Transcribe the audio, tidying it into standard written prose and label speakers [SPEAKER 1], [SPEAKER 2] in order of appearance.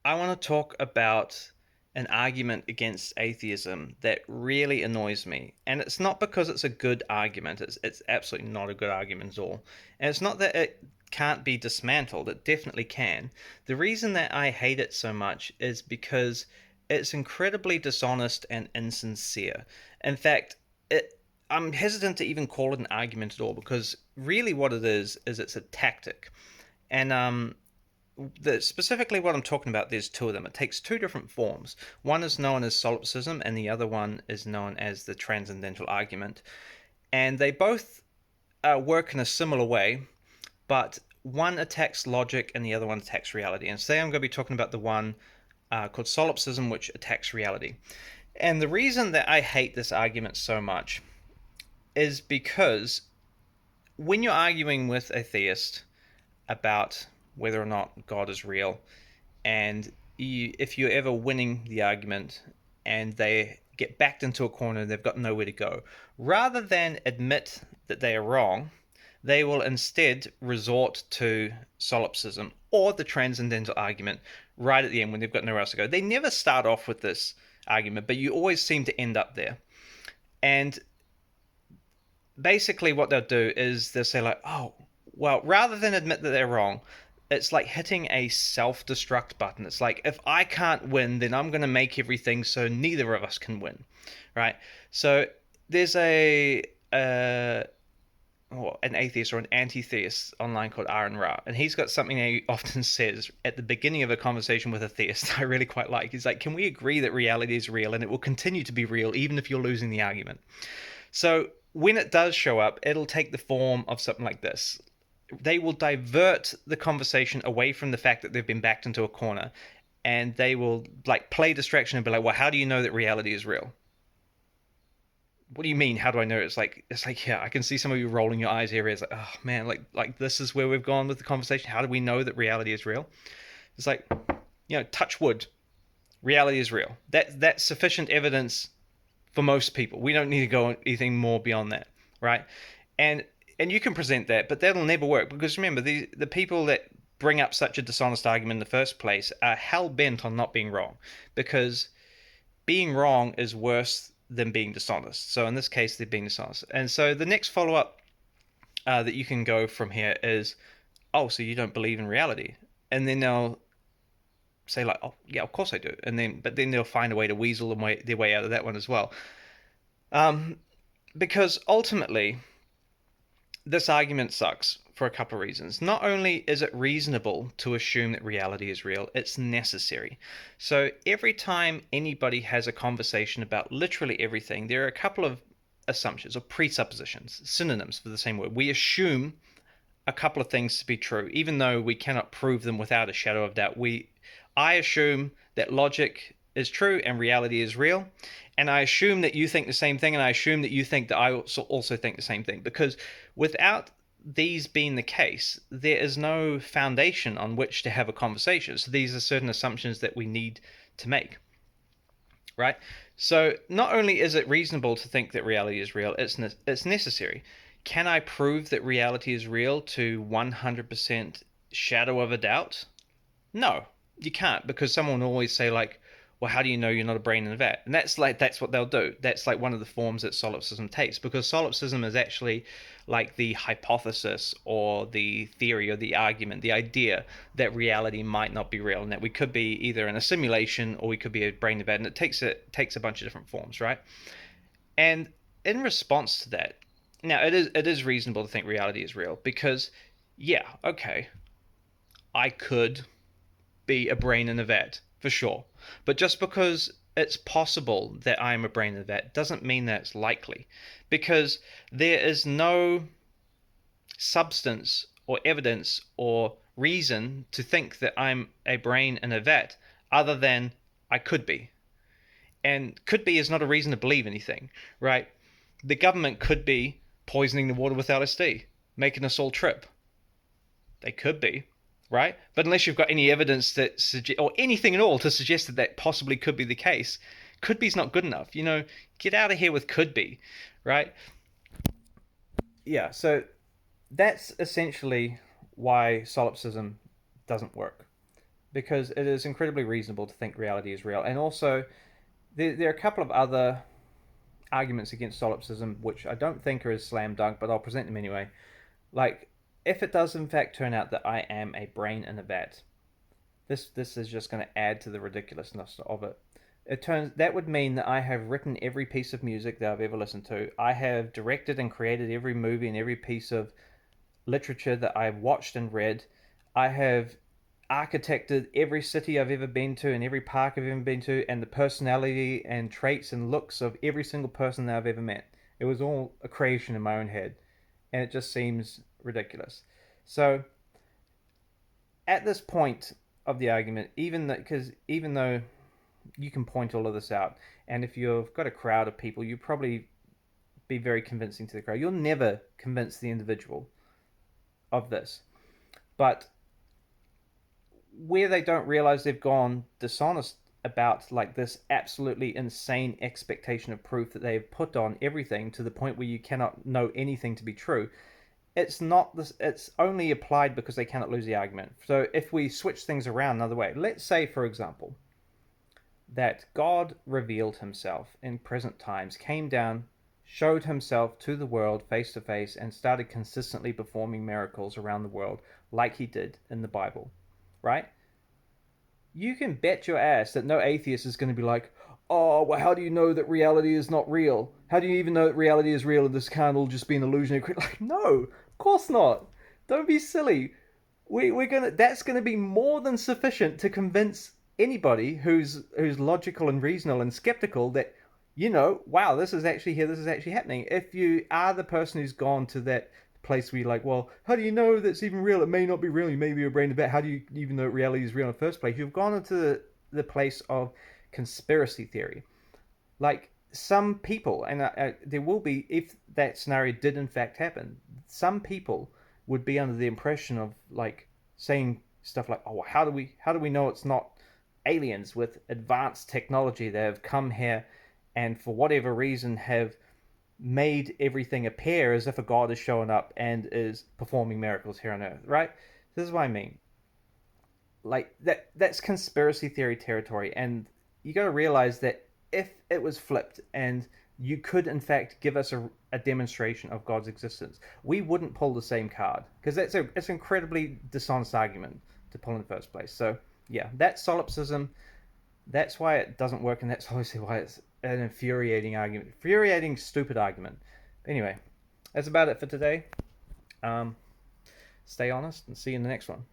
[SPEAKER 1] I want to talk about an argument against atheism that really annoys me. And it's not because it's a good argument, it's absolutely not a good argument at all. And it's not that it can't be dismantled, it definitely can. The reason that I hate it so much is because it's incredibly dishonest and insincere. In fact, I'm hesitant to even call it an argument at all because really what it is it's a tactic. And specifically what I'm talking about, there's two of them. It takes two different forms. One is known as solipsism, and the other one is known as the transcendental argument. And they both work in a similar way, but one attacks logic and the other one attacks reality. And today I'm going to be talking about the one called solipsism, which attacks reality. And the reason that I hate this argument so much is because when you're arguing with a theist about whether or not God is real, and if you're ever winning the argument and they get backed into a corner, they've got nowhere to go. Rather than admit that they are wrong, they will instead resort to solipsism or the transcendental argument right at the end when they've got nowhere else to go. They never start off with this argument, but you always seem to end up there. And basically, what they'll do is they'll say, like, oh, well, rather than admit that they're wrong, it's like hitting a self-destruct button. It's like, if I can't win, then I'm going to make everything so neither of us can win, right? So there's an atheist or an anti-theist online called Aaron Ra, and he's got something he often says at the beginning of a conversation with a theist I really quite like. He's like, can we agree that reality is real and it will continue to be real even if you're losing the argument? So when it does show up, it'll take the form of something like this. They will divert the conversation away from the fact that they've been backed into a corner, and they will like play distraction and be like, well, how do you know that reality is real? What do you mean, how do I know? It's like, yeah, I can see some of you rolling your eyes here. It's like, oh man, like this is where we've gone with the conversation. How do we know that reality is real? It's like, touch wood, reality is real. That's sufficient evidence for most people. We don't need to go anything more beyond that, right? And and you can present that, but that'll never work because remember, the people that bring up such a dishonest argument in the first place are hell bent on not being wrong, because being wrong is worse than being dishonest. So in this case, they're being dishonest. And so the next follow up that you can go from here is, oh, so you don't believe in reality? And then they'll say like, oh yeah, of course I do. But then they'll find a way to weasel their way out of that one as well. Um, because ultimately, this argument sucks for a couple of reasons. Not only is it reasonable to assume that reality is real, it's necessary. So every time anybody has a conversation about literally everything, there are a couple of assumptions or presuppositions, synonyms for the same word. We assume a couple of things to be true, even though we cannot prove them without a shadow of doubt. I assume that logic is true and reality is real, and I assume that you think the same thing, and I assume that you think that I also think the same thing, because without these being the case, there is no foundation on which to have a conversation. So these are certain assumptions that we need to make, right? So not only is it reasonable to think that reality is real, it's necessary. Can I prove that reality is real to 100% shadow of a doubt? No, you can't, because someone will always say like, well, how do you know you're not a brain in a vat? And that's what they'll do. That's like one of the forms that solipsism takes, because solipsism is actually like the hypothesis or the theory or the argument, the idea that reality might not be real and that we could be either in a simulation or we could be a brain in a vat. And it takes a bunch of different forms, right? And in response to that, now it is reasonable to think reality is real because, yeah, okay, I could be a brain in a vat for sure. But just because it's possible that I am a brain in a vat doesn't mean that it's likely, because there is no substance or evidence or reason to think that I'm a brain in a vat other than I could be. And could be is not a reason to believe anything, right? The government could be poisoning the water with LSD, making us all trip. They could be, right? But unless you've got any evidence that suggest or anything at all to suggest that that possibly could be the case, could be's not good enough. Get out of here with could be, right? Yeah. So that's essentially why solipsism doesn't work. because it is incredibly reasonable to think reality is real. And also, there are a couple of other arguments against solipsism which I don't think are as slam dunk, but I'll present them anyway. Like, if it does in fact turn out that I am a brain in a vat, this is just going to add to the ridiculousness of it. It turns that would mean that I have written every piece of music that I've ever listened to. I have directed and created every movie and every piece of literature that I've watched and read. I have architected every city I've ever been to and every park I've ever been to, and the personality and traits and looks of every single person that I've ever met. It was all a creation in my own head, and it just seems ridiculous. So at this point of the argument, even though you can point all of this out, and if you've got a crowd of people, you probably be very convincing to the crowd. You'll never convince the individual of this, but where they don't realize they've gone dishonest about like this absolutely insane expectation of proof that they've put on everything to the point where you cannot know anything to be true. It's not this, it's only applied because they cannot lose the argument. So if we switch things around another way, let's say for example that God revealed himself in present times, came down, showed himself to the world face to face, and started consistently performing miracles around the world like he did in the Bible, right? You can bet your ass that no atheist is going to be like, oh, well, how do you know that reality is not real? How do you even know that reality is real and this can't all just be an illusion? Like, no, of course not. Don't be silly. That's gonna be more than sufficient to convince anybody who's logical and reasonable and skeptical that wow, this is actually here, this is actually happening. If you are the person who's gone to that place where you're like, well, how do you know that's even real? It may not be real. You may be a brain about. How do you even know reality is real in the first place? You've gone into the place of conspiracy theory. Like some people, and there will be, if that scenario did in fact happen, some people would be under the impression of like saying stuff like, "Oh, how do we know it's not aliens with advanced technology that have come here and for whatever reason have made everything appear as if a god is showing up and is performing miracles here on earth," right? This is what I mean. Like that's conspiracy theory territory, and you got to realize that if it was flipped and you could in fact give us a demonstration of God's existence, we wouldn't pull the same card because it's an incredibly dishonest argument to pull in the first place. So yeah, that's solipsism. That's why it doesn't work, and that's obviously why it's an infuriating argument, infuriating, stupid argument. Anyway, that's about it for today. Um, Stay honest and see you in the next one.